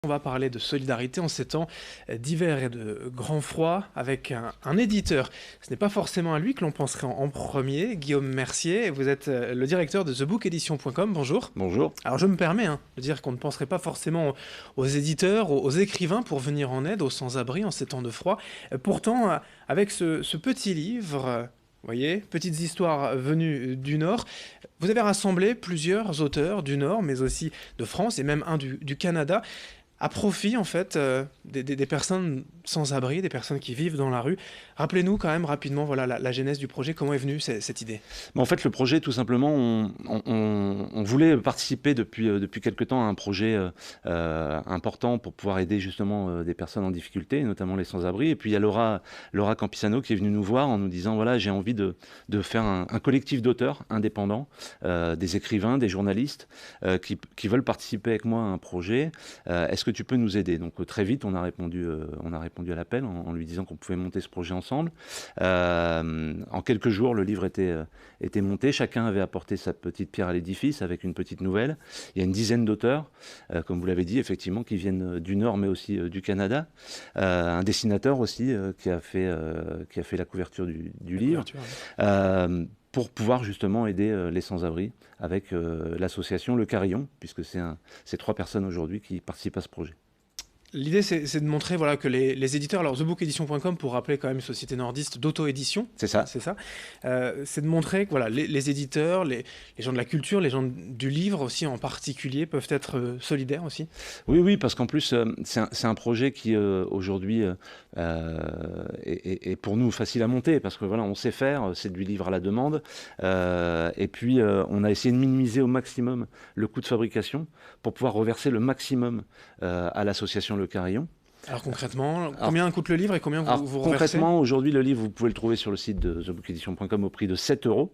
On va parler de solidarité en ces temps d'hiver et de grand froid avec un éditeur. Ce n'est pas forcément à lui que l'on penserait en premier, Guillaume Mercier. Vous êtes le directeur de thebookedition.com. Bonjour. Bonjour. Alors je me permets de dire qu'on ne penserait pas forcément aux éditeurs, aux écrivains pour venir en aide aux sans-abri en ces temps de froid. Pourtant, avec ce petit livre... Vous voyez, petites histoires venues du Nord. Vous avez rassemblé plusieurs auteurs du Nord, mais aussi de France et même un du Canada, à profit en fait des personnes sans abri, des personnes qui vivent dans la rue. Rappelez-nous quand même rapidement voilà, la genèse du projet, comment est venue cette idée? En fait, le projet, tout simplement, on voulait participer depuis quelque temps à un projet important pour pouvoir aider justement des personnes en difficulté, notamment les sans-abri. Et puis il y a Laura Campisano qui est venue nous voir en nous disant, voilà, j'ai envie de faire un collectif d'auteurs indépendants, des écrivains, des journalistes qui veulent participer avec moi à un projet. Est-ce que tu peux nous aider? Donc très vite, on a répondu à l'appel en lui disant qu'on pouvait monter ce projet ensemble. En quelques jours, le livre était monté. Chacun avait apporté sa petite pierre à l'édifice avec une petite nouvelle. Il y a une dizaine d'auteurs, comme vous l'avez dit, effectivement, qui viennent du Nord, mais aussi du Canada. Un dessinateur aussi qui a fait la couverture du livre. Pour pouvoir justement aider les sans-abri avec l'association Le Carillon, puisque c'est 3 personnes aujourd'hui qui participent à ce projet. L'idée, c'est de montrer voilà, que les éditeurs, alors thebookedition.com, pour rappeler quand même une société nordiste d'auto-édition, c'est ça, c'est de montrer que voilà, les éditeurs, les gens de la culture, les gens du livre aussi en particulier, peuvent être solidaires aussi. Oui, parce qu'en plus, c'est un projet qui aujourd'hui est pour nous facile à monter, parce que voilà, on sait faire, c'est du livre à la demande, et puis on a essayé de minimiser au maximum le coût de fabrication pour pouvoir reverser le maximum à l'association Le Carillon. Alors concrètement, combien coûte le livre et combien vous reversez? Concrètement, aujourd'hui, le livre, vous pouvez le trouver sur le site de thebookedition.com au prix de 7 €.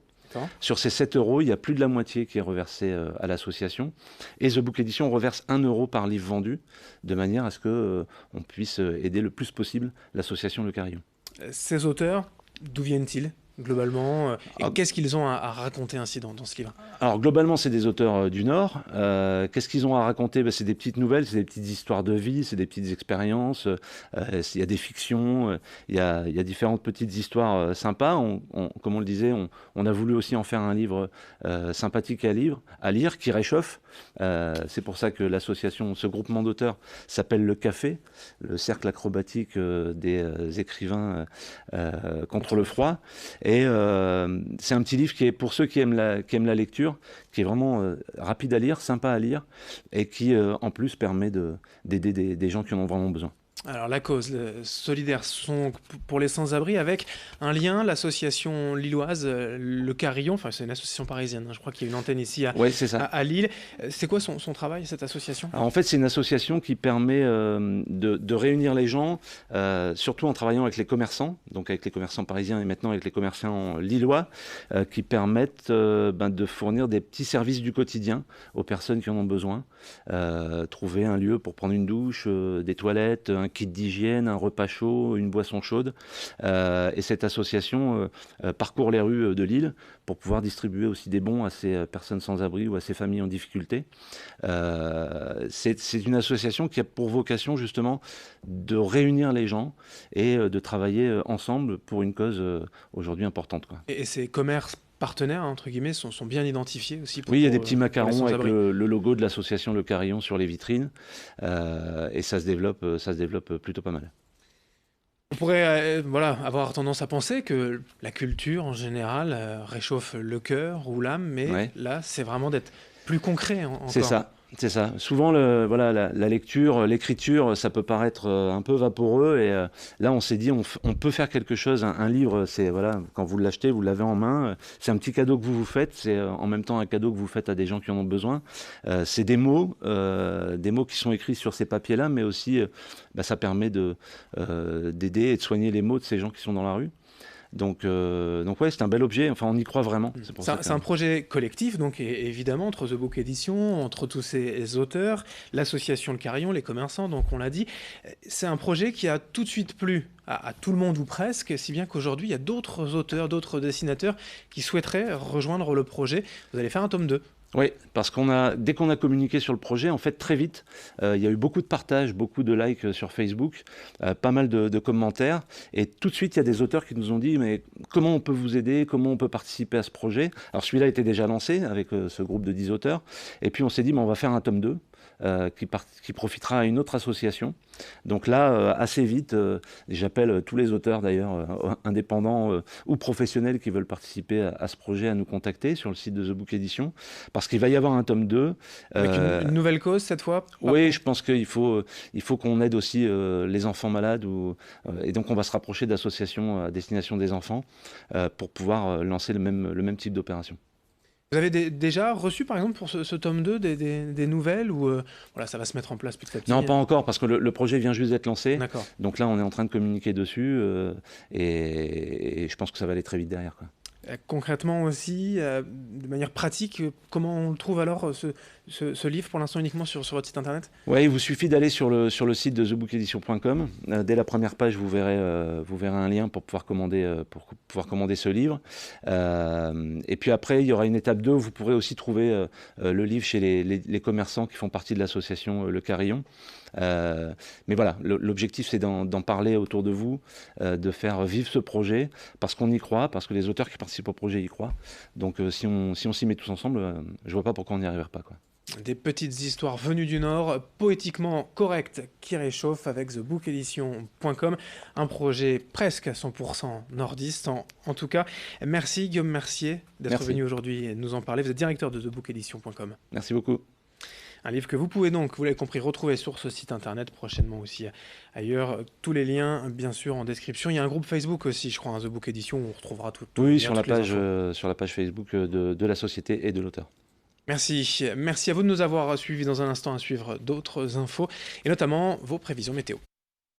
Sur ces 7 €, il y a plus de la moitié qui est reversée à l'association. Et The Book Edition reverse 1 € par livre vendu, de manière à ce qu'on puisse aider le plus possible l'association Le Carillon. Ces auteurs, d'où viennent-ils globalement, et qu'est-ce qu'ils ont à raconter ainsi dans ce livre? Alors globalement, c'est des auteurs du Nord. Qu'est-ce qu'ils ont à raconter? C'est des petites nouvelles, c'est des petites histoires de vie, c'est des petites expériences. Il y a des fictions, il y a différentes petites histoires sympas. Comme on le disait, on a voulu aussi en faire un livre sympathique à lire, qui réchauffe. C'est pour ça que l'association, ce groupement d'auteurs s'appelle Le Café, le cercle acrobatique des écrivains contre le froid. Et c'est un petit livre qui est pour ceux qui aiment la lecture, qui est vraiment rapide à lire, sympa à lire, et qui en plus permet d'aider des gens qui en ont vraiment besoin. Alors la cause solidaire sont pour les sans-abri avec un lien, l'association lilloise Le Carillon, enfin c'est une association parisienne, je crois qu'il y a une antenne ici à Lille. C'est quoi son travail, cette association? Alors, en fait, c'est une association qui permet de réunir les gens, surtout en travaillant avec les commerçants, donc avec les commerçants parisiens et maintenant avec les commerçants lillois, qui permettent de fournir des petits services du quotidien aux personnes qui en ont besoin. Trouver un lieu pour prendre une douche, des toilettes, un kit d'hygiène, un repas chaud, une boisson chaude. Et cette association parcourt les rues de Lille pour pouvoir distribuer aussi des bons à ces personnes sans abri ou à ces familles en difficulté. C'est une association qui a pour vocation justement de réunir les gens et de travailler ensemble pour une cause aujourd'hui importante, quoi. Et ces commerces partenaires, entre guillemets, sont bien identifiés aussi Oui, il y a des petits macarons avec le logo de l'association Le Carillon sur les vitrines, et ça se développe plutôt pas mal. On pourrait avoir tendance à penser que la culture, en général, réchauffe le cœur ou l'âme, mais là, c'est vraiment d'être plus concret encore. C'est ça. Souvent, la lecture, l'écriture, ça peut paraître un peu vaporeux. Et là, on s'est dit, on peut faire quelque chose. Un livre, c'est quand vous l'achetez, vous l'avez en main. C'est un petit cadeau que vous vous faites. C'est en même temps un cadeau que vous faites à des gens qui en ont besoin. C'est des mots qui sont écrits sur ces papiers-là, mais aussi, ça permet d'aider et de soigner les maux de ces gens qui sont dans la rue. Donc ouais, c'est un bel objet, enfin on y croit vraiment. C'est un projet collectif, donc évidemment, entre The Book Edition, entre tous ces auteurs, l'association Le Carillon, les commerçants, donc on l'a dit. C'est un projet qui a tout de suite plu à tout le monde ou presque, si bien qu'aujourd'hui, il y a d'autres auteurs, d'autres dessinateurs qui souhaiteraient rejoindre le projet. Vous allez faire un tome 2. Oui, parce dès qu'on a communiqué sur le projet, en fait, très vite, il y a eu beaucoup de partages, beaucoup de likes sur Facebook, pas mal de commentaires. Et tout de suite, il y a des auteurs qui nous ont dit, mais comment on peut vous aider? Comment on peut participer à ce projet? Alors celui-là était déjà lancé avec ce groupe de 10 auteurs. Et puis on s'est dit, on va faire un tome 2 qui profitera à une autre association. Donc là, assez vite, j'appelle tous les auteurs d'ailleurs, indépendants ou professionnels qui veulent participer à ce projet à nous contacter sur le site de The Book Edition, parce qu'il va y avoir un tome 2. Avec une nouvelle cause cette fois? Oui, je pense qu'il faut qu'on aide aussi les enfants malades, et donc on va se rapprocher d'associations à destination des enfants pour pouvoir lancer le même type d'opération. Vous avez déjà reçu, par exemple, pour ce tome 2, des nouvelles ou voilà, ça va se mettre en place petit à petit? Non, pas encore, parce que le projet vient juste d'être lancé. D'accord. Donc là, on est en train de communiquer dessus et je pense que ça va aller très vite derrière, quoi. Concrètement aussi, de manière pratique, comment on le trouve alors, ce livre, pour l'instant uniquement sur votre site internet? Ouais, il vous suffit d'aller sur le site de thebookedition.com. Dès la première page, vous verrez un lien pour pouvoir commander ce livre. Et puis après, il y aura une étape 2 où vous pourrez aussi trouver le livre chez les commerçants qui font partie de l'association Le Carillon. Mais voilà, l'objectif c'est d'en parler autour de vous, de faire vivre ce projet, parce qu'on y croit, parce que les auteurs qui participent au projet y croient. Donc si on s'y met tous ensemble, je vois pas pourquoi on n'y arriverait pas, quoi. Des petites histoires venues du Nord, poétiquement correctes, qui réchauffent avec thebookedition.com, un projet presque à 100% nordiste en tout cas. Merci Guillaume Mercier d'être venu aujourd'hui nous en parler. Vous êtes directeur de thebookedition.com. Merci beaucoup. Un livre que vous pouvez donc, vous l'avez compris, retrouver sur ce site internet, prochainement aussi ailleurs. Tous les liens, bien sûr, en description. Il y a un groupe Facebook aussi, je crois, The Book Edition, où on retrouvera tout. Oui, sur la page Facebook de la société et de l'auteur. Merci. Merci à vous de nous avoir suivis. Dans un instant, à suivre d'autres infos, et notamment vos prévisions météo.